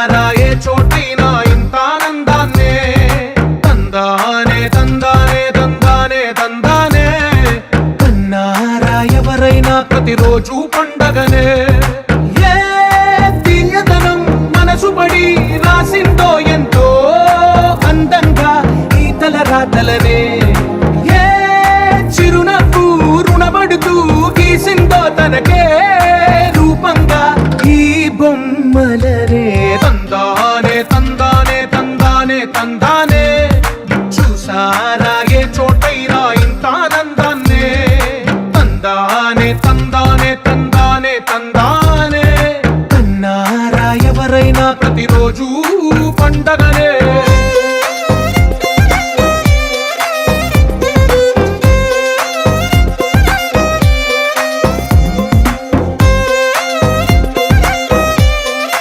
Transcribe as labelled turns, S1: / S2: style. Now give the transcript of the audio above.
S1: కన్నారా ఏ చోటైనా ఇంత ఆనందాన్నే తందానే తందానే తందానే తందానే కన్నారా ఎవరైనా ప్రతిరోజు పండగనే ఏ తీయదనం మనసు పడి రాసిందో ఎంతో అందంగా ఈ తలరాతలనే ఏ చిరునవ్వు రుణపడుతూ గీసిందో తనకే